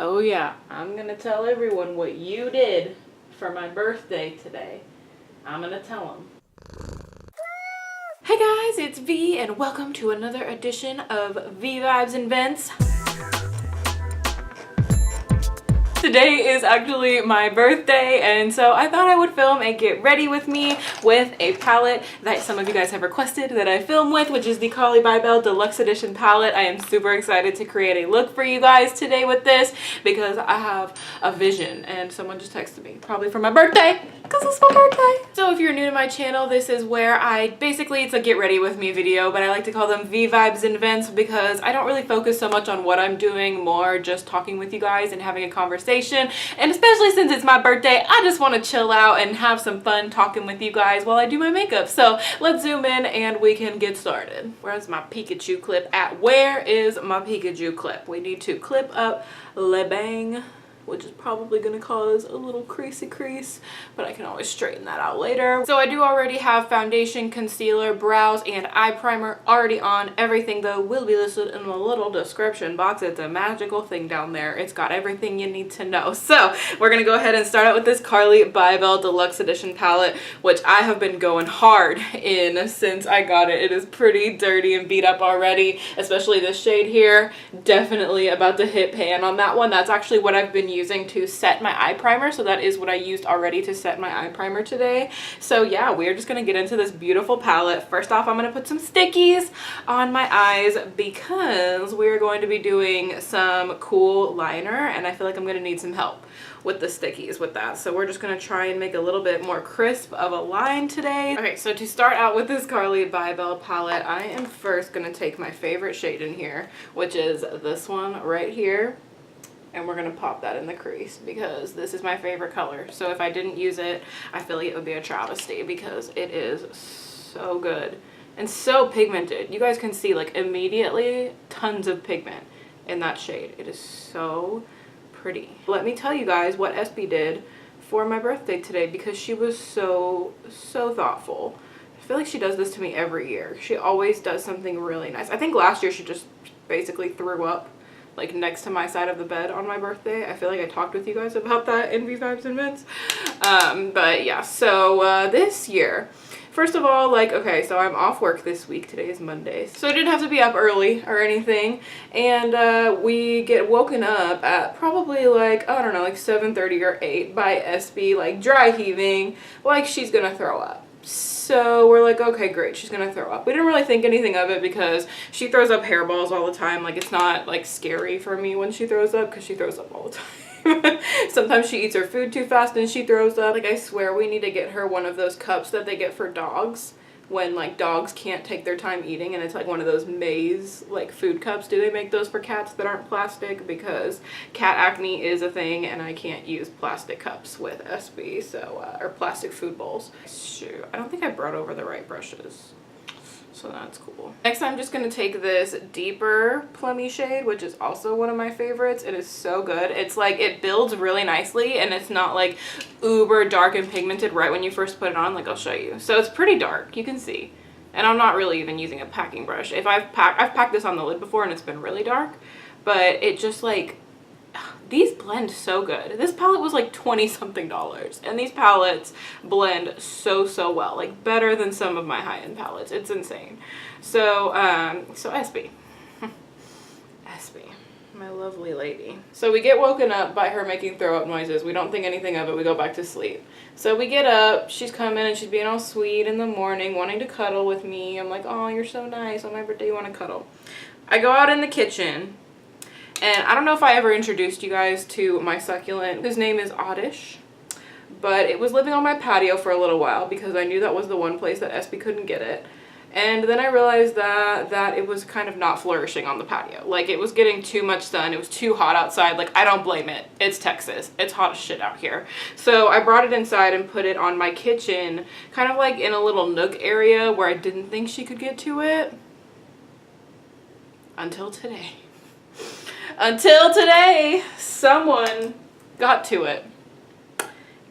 Oh yeah, I'm gonna tell everyone what you did for my birthday today. I'm gonna tell them. Hey guys, it's V and welcome to another edition of V Vibes and Vents. Today is actually my birthday, and so I thought I would film a get ready with me with a palette that some of you guys have requested that I film with, which is the Carli Bybel Deluxe Edition palette. I am super excited to create a look for you guys today with this because I have a vision, and someone just texted me, probably for my birthday, because it's my birthday. So if you're new to my channel, this is where it's a get ready with me video, but I like to call them V Vibes and Vents because I don't really focus so much on what I'm doing, more just talking with you guys and having a conversation. And especially since it's my birthday, I just want to chill out and have some fun talking with you guys while I do my makeup. So let's zoom in and we can get started. Where's my Pikachu clip at? Where is my Pikachu clip? We need to clip up Le Bang, which is probably going to cause a little creasy crease, but I can always straighten that out later. So I do already have foundation, concealer, brows, and eye primer already on. Everything though will be listed in the little description box. It's a magical thing down there. It's got everything you need to know. So we're going to go ahead and start out with this Carli Bybel Deluxe Edition palette, which I have been going hard in since I got it. It is pretty dirty and beat up already, especially this shade here. Definitely about to hit pan on that one. That's actually what I've been using to set my eye primer, so that is what I used already to set my eye primer today. So yeah, we're just gonna get into this beautiful palette. First off, I'm gonna put some stickies on my eyes because we're going to be doing some cool liner, and I feel like I'm gonna need some help with the stickies with that. So we're just gonna try and make a little bit more crisp of a line today. Okay, so to start out with this Carli Bybel palette, I am first gonna take my favorite shade in here, which is this one right here. And we're gonna pop that in the crease because this is my favorite color. So if I didn't use it, I feel like it would be a travesty because it is so good and so pigmented. You guys can see like immediately tons of pigment in that shade. It is so pretty. Let me tell you guys what Espe did for my birthday today because she was so thoughtful. I feel like she does this to me every year. She always does something really nice. I think last year she just basically threw up like next to my side of the bed on my birthday. I feel like I talked with you guys about that in V Vibes and Vents. But yeah, so this year, first of all, like, okay, so I'm off work this week. Today is Monday. So I didn't have to be up early or anything. And we get woken up at probably like, I don't know, like 7:30 or 8 by Espe, like dry heaving, like she's gonna throw up. So we're like, okay, great, she's gonna throw up. We didn't really think anything of it because she throws up hairballs all the time. Like, it's not like scary for me when she throws up because she throws up all the time. Sometimes she eats her food too fast and she throws up. Like, I swear we need to get her one of those cups that they get for dogs when like dogs can't take their time eating, and it's like one of those maze like food cups. Do they make those for cats that aren't plastic? Because cat acne is a thing and I can't use plastic cups with Espe, so or plastic food bowls. Shoot, I don't think I brought over the right brushes, so that's cool. Next, I'm just gonna take this deeper plummy shade, which is also one of my favorites. It is so good. It's like, it builds really nicely and it's not like uber dark and pigmented right when you first put it on. Like, I'll show you. So it's pretty dark, you can see. And I'm not really even using a packing brush. If I've packed this on the lid before and it's been really dark, but it just like, these blend so good. This palette was like $20-something, and these palettes blend so well, like better than some of my high-end palettes. It's insane. So so Espe, my lovely lady. So we get woken up by her making throw up noises. We don't think anything of it. We go back to sleep. So we get up, she's coming and she's being all sweet in the morning, wanting to cuddle with me. I'm like, oh, you're so nice. On my birthday you want to cuddle. I go out in the kitchen. And I don't know if I ever introduced you guys to my succulent. His name is Oddish, but it was living on my patio for a little while because I knew that was the one place that Espe couldn't get it. And then I realized that it was kind of not flourishing on the patio. Like, it was getting too much sun. It was too hot outside. Like, I don't blame it. It's Texas. It's hot as shit out here. So I brought it inside and put it on my kitchen, kind of like in a little nook area where I didn't think she could get to it. Until today. Until today, someone got to it.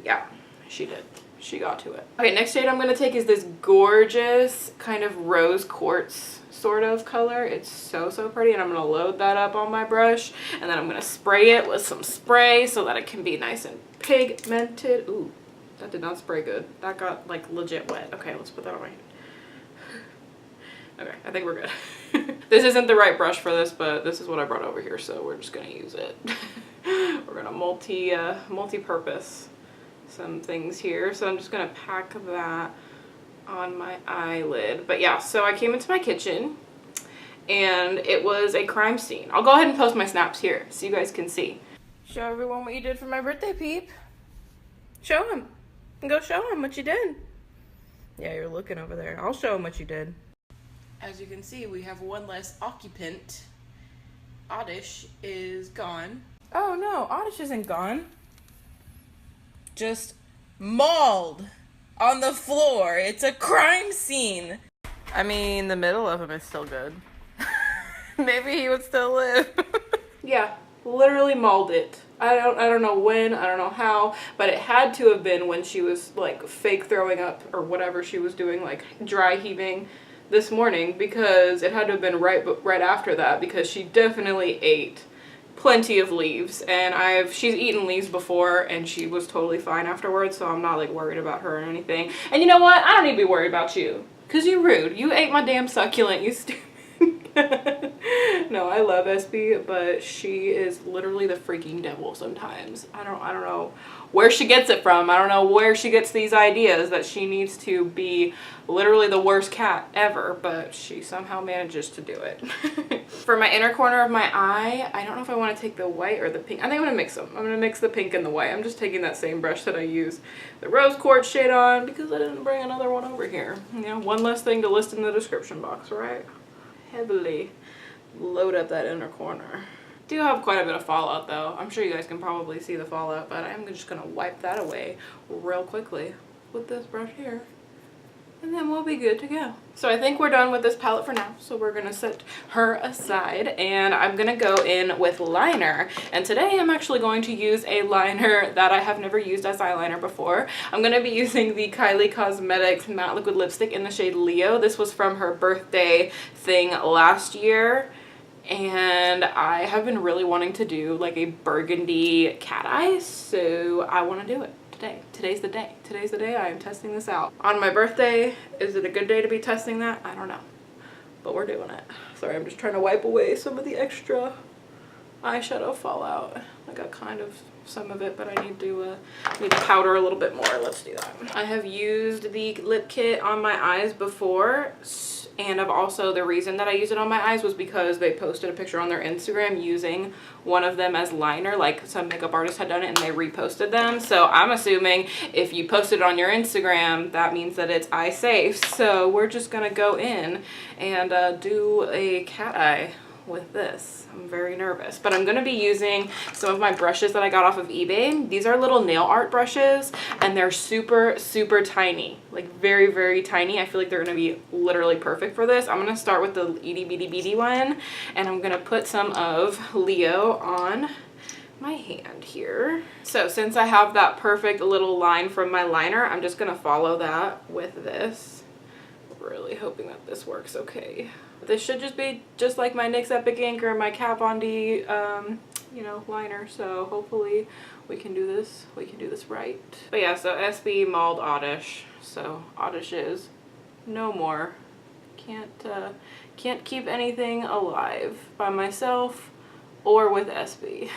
Yeah, she did. She got to it. Okay, next shade I'm going to take is this gorgeous kind of rose quartz sort of color. It's so pretty, and I'm gonna load that up on my brush, and then I'm gonna spray it with some spray so that it can be nice and pigmented. Ooh, that did not spray good. That got like legit wet. Okay, let's put that on my hand. Okay, I think we're good. This isn't the right brush for this, but this is what I brought over here, so we're just gonna use it. We're gonna multi-purpose some things here. So I'm just gonna pack that on my eyelid. But yeah, so I came into my kitchen and it was a crime scene. I'll go ahead and post my snaps here so you guys can see. Show everyone what you did for my birthday, peep. Show them. Go show them what you did. Yeah, you're looking over there. I'll show them what you did. As you can see, we have one less occupant. Oddish is gone. Oh no, Oddish isn't gone. Just mauled on the floor. It's a crime scene. I mean, the middle of him is still good. Maybe he would still live. Yeah, literally mauled it. I don't know when, I don't know how, but it had to have been when she was like fake throwing up or whatever she was doing, like dry heaving this morning, because it had to have been right after that, because she definitely ate plenty of leaves, and she's eaten leaves before and she was totally fine afterwards, so I'm not like worried about her or anything. And you know what? I don't need to be worried about you, because you're rude. You ate my damn succulent, you stupid. No, I love Espy, but she is literally the freaking devil sometimes. I don't know where she gets it from. I don't know where she gets these ideas that she needs to be literally the worst cat ever, but she somehow manages to do it. For my inner corner of my eye, I don't know if I want to take the white or the pink. I think I'm going to mix them. I'm going to mix the pink and the white. I'm just taking that same brush that I used the rose quartz shade on because I didn't bring another one over here. You know, one less thing to list in the description box, right? Heavily load up that inner corner. Do have quite a bit of fallout though. I'm sure you guys can probably see the fallout, but I'm just gonna wipe that away real quickly with this brush here, and then we'll be good to go. So I think we're done with this palette for now, so we're gonna set her aside, and I'm gonna go in with liner. And today I'm actually going to use a liner that I have never used as eyeliner before. I'm gonna be using the Kylie Cosmetics matte liquid lipstick in the shade Leo. This was from her birthday thing last year, and I have been really wanting to do like a burgundy cat eye, so I want to do it today. Today's the day. Today's the day I am testing this out. On my birthday, is it a good day to be testing that? I don't know, but we're doing it. Sorry, I'm just trying to wipe away some of the extra eyeshadow fallout. I got kind of some of it, but I need to powder a little bit more. Let's do that. I have used the lip kit on my eyes before, and the reason that I used it on my eyes was because they posted a picture on their Instagram using one of them as liner, like some makeup artist had done it and they reposted them. So I'm assuming if you post it on your Instagram, that means that it's eye safe. So we're just gonna go in and do a cat eye with this. I'm very nervous, but I'm gonna be using some of my brushes that I got off of eBay. These are little nail art brushes, and they're super tiny, like very tiny. I feel like they're gonna be literally perfect for this. I'm gonna start with the itty bitty one, and I'm gonna put some of Leo on my hand here. So since I have that perfect little line from my liner, I'm just gonna follow that with this. Really hoping that this works okay. This should just be just like my NYX Epic Ink or my Kat Von D, you know, liner. So hopefully we can do this. We can do this right. But yeah, so SB mauled Oddish. So Oddish is no more. Can't keep anything alive by myself or with SB.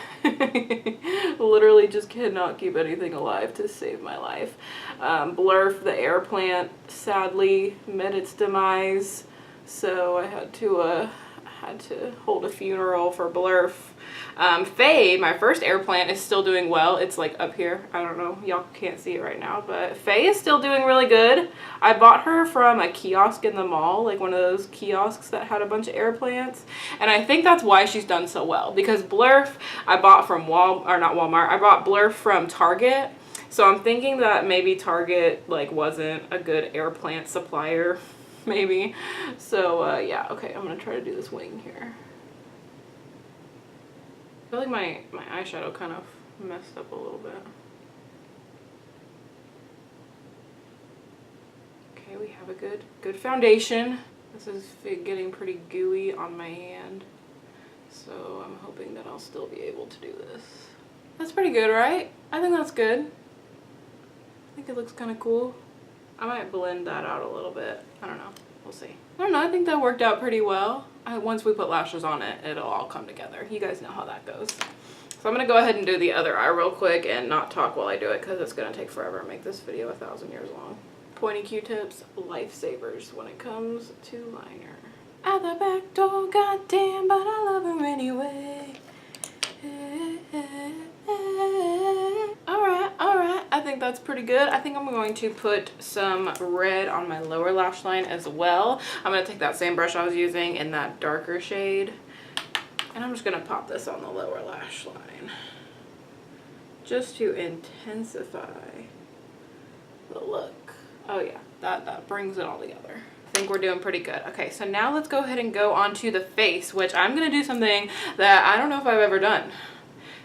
Literally just cannot keep anything alive to save my life. Blurf, the air plant, sadly met its demise. So I had to hold a funeral for Blurf. Faye, my first air plant, is still doing well. It's like up here. I don't know. Y'all can't see it right now, but Faye is still doing really good. I bought her from a kiosk in the mall, like one of those kiosks that had a bunch of air plants. And I think that's why she's done so well, because Blurf I bought from Walmart. I bought Blurf from Target. So I'm thinking that maybe Target like wasn't a good air plant supplier. Maybe. So yeah, okay, I'm gonna try to do this wing here. I feel like my eyeshadow kind of messed up a little bit. Okay, we have a good foundation. This is getting pretty gooey on my hand, so I'm hoping that I'll still be able to do this. That's pretty good, right? I think that's good. I think it looks kind of cool. I might blend that out a little bit. I don't know. We'll see. I don't know. I think that worked out pretty well. Once we put lashes on it, it'll all come together. You guys know how that goes. So I'm going to go ahead and do the other eye real quick and not talk while I do it because it's going to take forever to make this video 1,000 years long. Pointy Q-tips, lifesavers when it comes to liner. Out the back door, goddamn, but I love her anyway. Alright, I think that's pretty good. I think I'm going to put some red on my lower lash line as well. I'm going to take that same brush I was using in that darker shade, and I'm just going to pop this on the lower lash line just to intensify the look. Oh yeah, that brings it all together. I think we're doing pretty good. Okay, so now let's go ahead and go onto the face, which I'm going to do something that I don't know if I've ever done,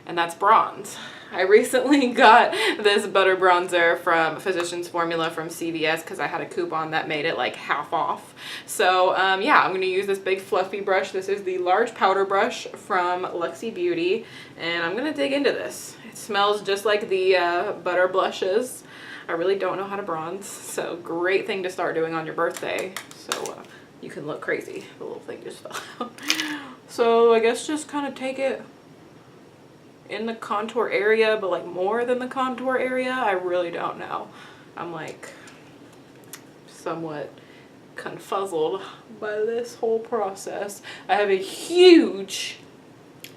and that's bronze. I recently got this butter bronzer from Physicians Formula from CVS because I had a coupon that made it like half off. So yeah, I'm going to use this big fluffy brush. This is the large powder brush from Luxie Beauty, and I'm going to dig into this. It smells just like the butter blushes. I really don't know how to bronze, so great thing to start doing on your birthday so you can look crazy. The little thing just fell out. So I guess just kind of take it in the contour area, but like more than the contour area. I really don't know. I'm like somewhat confuzzled by this whole process. I have a huge,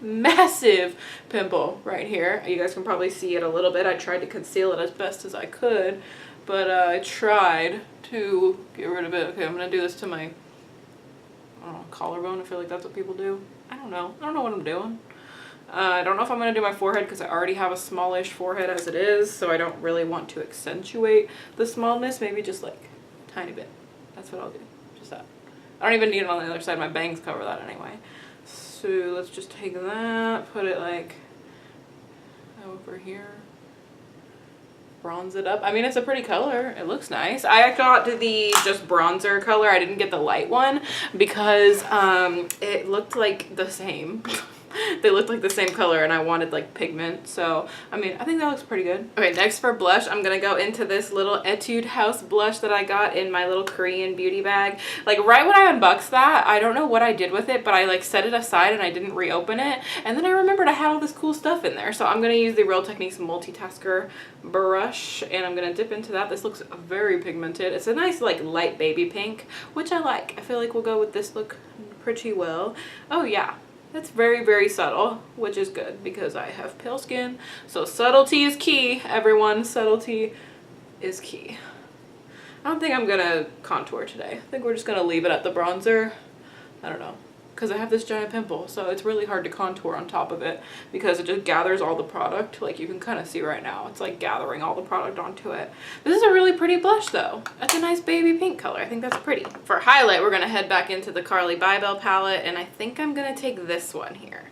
massive pimple right here. You guys can probably see it a little bit. I tried to conceal it as best as I could, but I tried to get rid of it. Okay, I'm gonna do this to my, I don't know, collarbone. I feel like that's what people do. I don't know what I'm doing. I don't know if I'm going to do my forehead because I already have a smallish forehead as it is, so I don't really want to accentuate the smallness. Maybe just like a tiny bit. That's what I'll do. Just that. I don't even need it on the other side. My bangs cover that anyway. So let's just take that, put it like over here. Bronze it up. I mean, it's a pretty color. It looks nice. I got the just bronzer color. I didn't get the light one because it looked like the same. They looked like the same color and I wanted like pigment, so I mean I think that looks pretty good. Okay, next for blush, I'm gonna go into this little Etude House blush that I got in my little Korean beauty bag. Like right when I unboxed that, I don't know what I did with it, but I like set it aside and I didn't reopen it, and then I remembered I had all this cool stuff in there. So I'm gonna use the Real Techniques Multitasker brush and I'm gonna dip into that. This looks very pigmented. It's a nice like light baby pink, which I like. I feel like we'll go with this look pretty well. Oh yeah. It's very, very subtle, which is good because I have pale skin. So subtlety is key, everyone. Subtlety is key. I don't think I'm going to contour today. I think we're just going to leave it at the bronzer. I don't know. Because I have this giant pimple, so it's really hard to contour on top of it because it just gathers all the product. Like you can kind of see right now, it's like gathering all the product onto it. This is a really pretty blush though. That's a nice baby pink color. I think that's pretty. For highlight, we're going to head back into the Carli Bybel palette, and I think I'm going to take this one here.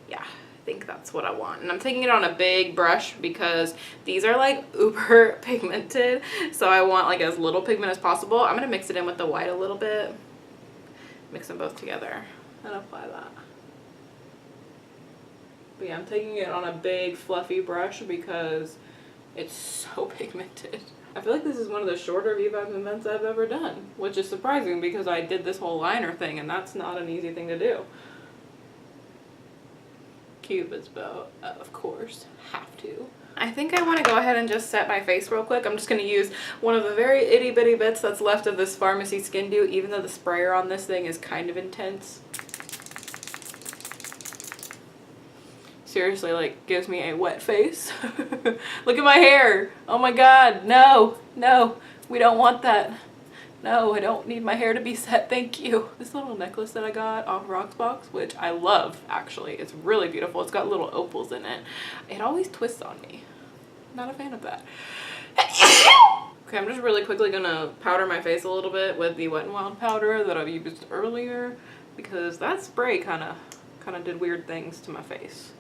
Yeah, I think that's what I want. And I'm taking it on a big brush because these are like uber pigmented, so I want like as little pigment as possible. I'm going to mix it in with the white a little bit. Mix them both together and apply that. But yeah, I'm taking it on a big fluffy brush because it's so pigmented. I feel like this is one of the shorter V-Vibes events I've ever done, which is surprising because I did this whole liner thing and that's not an easy thing to do. Cupid's bow, of course, have to. I think I want to go ahead and just set my face real quick. I'm just going to use one of the very itty bitty bits that's left of this Farmacy Skin Dew, even though the sprayer on this thing is kind of intense. Seriously, like, gives me a wet face. Look at my hair. Oh my god, no, no, we don't want that. No, I don't need my hair to be set, thank you. This little necklace that I got off Rocksbox, which I love, actually. It's really beautiful. It's got little opals in it. It always twists on me. Not a fan of that. Okay, I'm just really quickly gonna powder my face a little bit with the Wet n Wild powder that I've used earlier because that spray kind of did weird things to my face,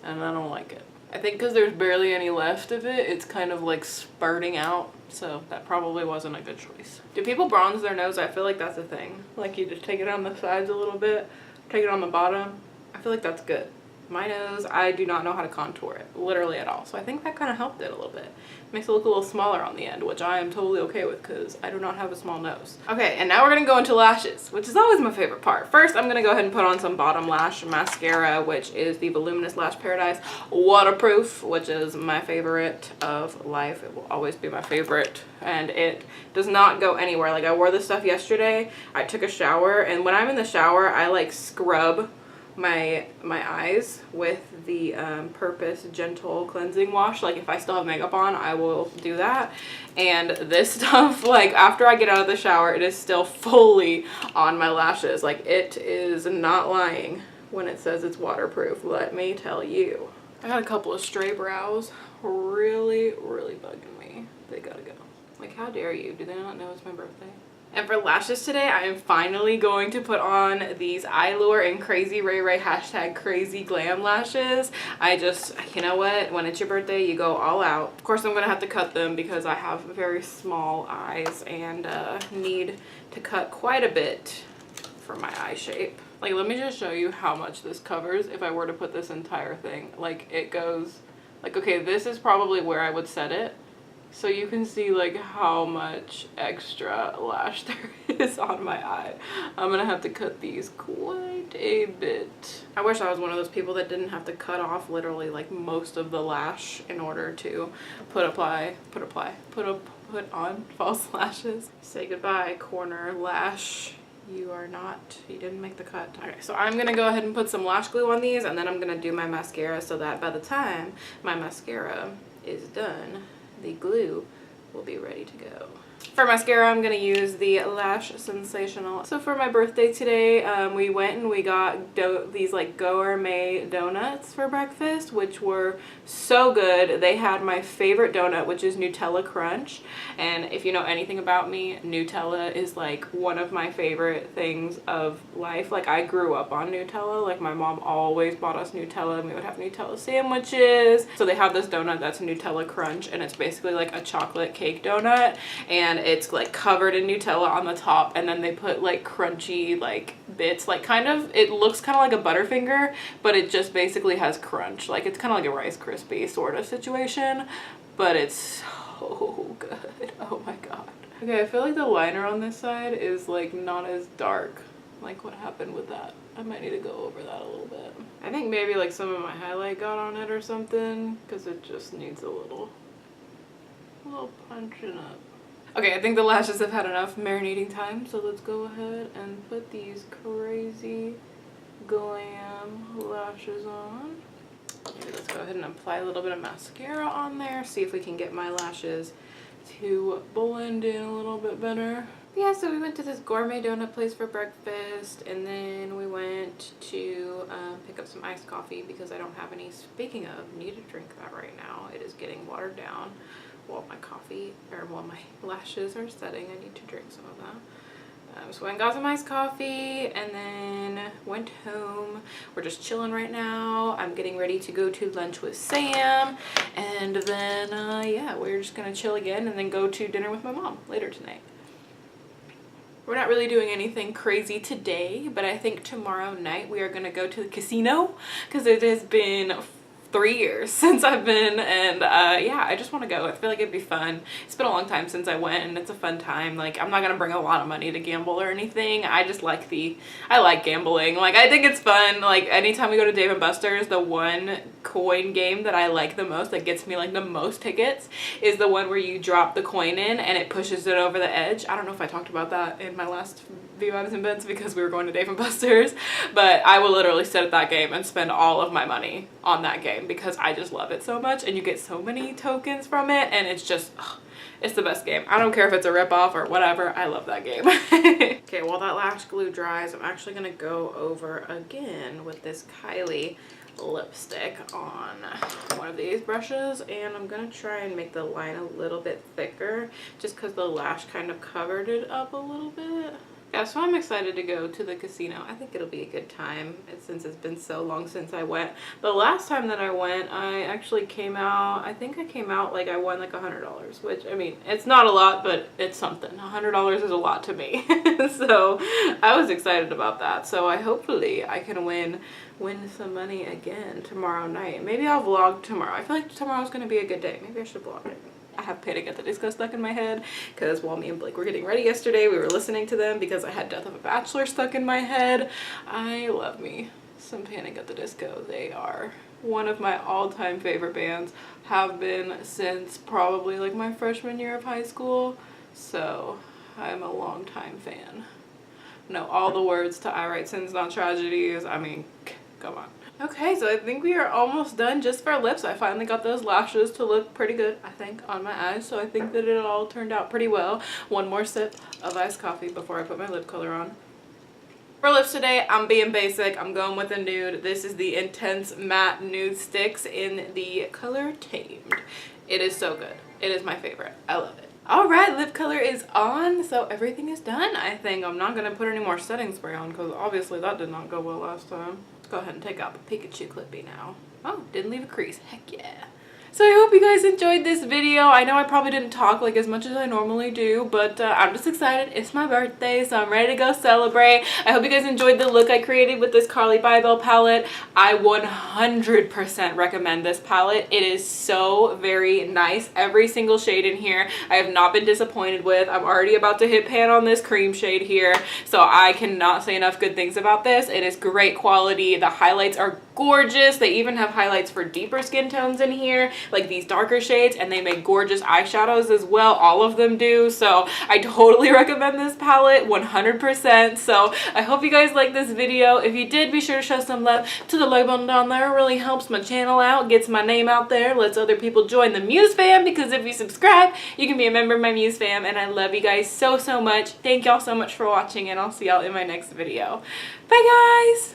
and I don't like it. I think because there's barely any left of it, it's kind of like spurting out. So that probably wasn't a good choice. Do people bronze their nose? I feel like that's a thing. Like you just take it on the sides a little bit, take it on the bottom. I feel like that's good. My nose, I do not know how to contour it, literally at all. So I think that kind of helped it a little bit. Makes it look a little smaller on the end, which I am totally okay with because I do not have a small nose. Okay, and now we're gonna go into lashes, which is always my favorite part. First, I'm gonna go ahead and put on some bottom lash mascara, which is the Voluminous Lash Paradise Waterproof, which is my favorite of life. It will always be my favorite, and it does not go anywhere. Like, I wore this stuff yesterday, I took a shower, and when I'm in the shower, I like scrub my eyes with the Purpose Gentle Cleansing Wash. Like, if I still have makeup on, I will do that. And this stuff, like, after I get out of the shower, it is still fully on my lashes. Like, it is not lying when it says it's waterproof, let me tell you. I got a couple of stray brows really bugging me. They gotta go. Like, how dare you? Do they not know it's my birthday? And for lashes today, I am finally going to put on these Eyelure and Crazy Ray Ray #crazy glam lashes. You know what? When it's your birthday, you go all out. Of course, I'm gonna have to cut them because I have very small eyes and need to cut quite a bit for my eye shape. Like, let me just show you how much this covers if I were to put this entire thing. Like, it goes, like, okay, this is probably where I would set it. So you can see like how much extra lash there is on my eye. I'm gonna have to cut these quite a bit. I wish I was one of those people that didn't have to cut off literally like most of the lash in order to put on false lashes. Say goodbye, corner lash. You didn't make the cut. Okay, so I'm gonna go ahead and put some lash glue on these, and then I'm gonna do my mascara so that by the time my mascara is done, the glue will be ready to go. For mascara, I'm going to use the Lash Sensational. So for my birthday today, we went and we got these like gourmet donuts for breakfast, which were so good. They had my favorite donut, which is Nutella Crunch. And if you know anything about me, Nutella is like one of my favorite things of life. Like, I grew up on Nutella. Like, my mom always bought us Nutella and we would have Nutella sandwiches. So they have this donut that's Nutella Crunch, and it's basically like a chocolate cake donut. And it's like covered in Nutella on the top, and then they put like crunchy like bits, like kind of, it looks kind of like a Butterfinger, but it just basically has crunch. Like, it's kind of like a Rice Krispie sort of situation, but it's so good. Oh my god. Okay, I feel like the liner on this side is like not as dark. Like, what happened with that? I might need to go over that a little bit. I think maybe like some of my highlight got on it or something, because it just needs a little punching up. Okay, I think the lashes have had enough marinating time, so let's go ahead and put these crazy glam lashes on. Maybe let's go ahead and apply a little bit of mascara on there, see if we can get my lashes to blend in a little bit better. Yeah, so we went to this gourmet donut place for breakfast, and then we went to pick up some iced coffee because I don't have any. Speaking of, need to drink that right now. It is getting watered down. While my lashes are setting, I need to drink some of that. So I went and got some iced coffee and then went home. We're just chilling right now. I'm getting ready to go to lunch with Sam, and then yeah, we're just gonna chill again and then go to dinner with my mom later tonight. We're not really doing anything crazy today, but I think tomorrow night we are gonna go to the casino because it has been 3 years since I've been, and yeah, I just want to go. I feel like it'd be fun. It's been a long time since I went, and it's a fun time. Like, I'm not gonna bring a lot of money to gamble or anything. I just like I like gambling. Like, I think it's fun. Like, anytime we go to Dave & Buster's, the one coin game that I like the most, that gets me like the most tickets, is the one where you drop the coin in and it pushes it over the edge. I don't know if I talked about that in my last VIBs and Bents because we were going to Dave & Buster's, but I will literally sit at that game and spend all of my money on that game because I just love it so much, and you get so many tokens from it, and it's just, it's the best game. I don't care if it's a ripoff or whatever, I love that game. Okay, while that lash glue dries, I'm actually gonna go over again with this Kylie lipstick on one of these brushes, and I'm gonna try and make the line a little bit thicker just because the lash kind of covered it up a little bit. Yeah, so I'm excited to go to the casino. I think it'll be a good time since it's been so long since I went. The last time that I went, I actually came out, I think I came out like I won like $100, which, I mean, it's not a lot, but it's something. $100 is a lot to me. So I was excited about that. So hopefully I can win some money again tomorrow night. Maybe I'll vlog tomorrow. I feel like tomorrow's going to be a good day. Maybe I should vlog it. I have Panic at the Disco stuck in my head because while me and Blake were getting ready yesterday, we were listening to them because I had Death of a Bachelor stuck in my head. I love me some Panic at the Disco. They are one of my all-time favorite bands, have been since probably like my freshman year of high school. So I'm a long-time fan. Know all the words to I Write Sins Not Tragedies. I mean, come on. Okay, so I think we are almost done just for lips. I finally got those lashes to look pretty good, I think, on my eyes. So I think that it all turned out pretty well. One more sip of iced coffee before I put my lip color on. For lips today, I'm being basic. I'm going with a nude. This is the Intense Matte Nudestix in the color Tamed. It is so good. It is my favorite. I love it. Alright, lip color is on, so everything is done, I think. I'm not going to put any more setting spray on because obviously that did not go well last time. Let's go ahead and take out the Pikachu Clippy now. Oh, didn't leave a crease. Heck yeah. So I hope you guys enjoyed this video. I know I probably didn't talk like as much as I normally do, but I'm just excited. It's my birthday, so I'm ready to go celebrate. I hope you guys enjoyed the look I created with this Carli Bybel palette. I 100% recommend this palette. It is so very nice. Every single shade in here I have not been disappointed with. I'm already about to hit pan on this cream shade here, so I cannot say enough good things about this. It is great quality. The highlights are gorgeous. They even have highlights for deeper skin tones in here, like these darker shades, and they make gorgeous eyeshadows as well. All of them do. So I totally recommend this palette 100%. So I hope you guys like this video. If you did, be sure to show some love to the like button down there. It really helps my channel out, gets my name out there, lets other people join the Muse fam, because if you subscribe, you can be a member of my Muse fam, and I love you guys so much. Thank y'all so much for watching, and I'll see y'all in my next video. Bye guys!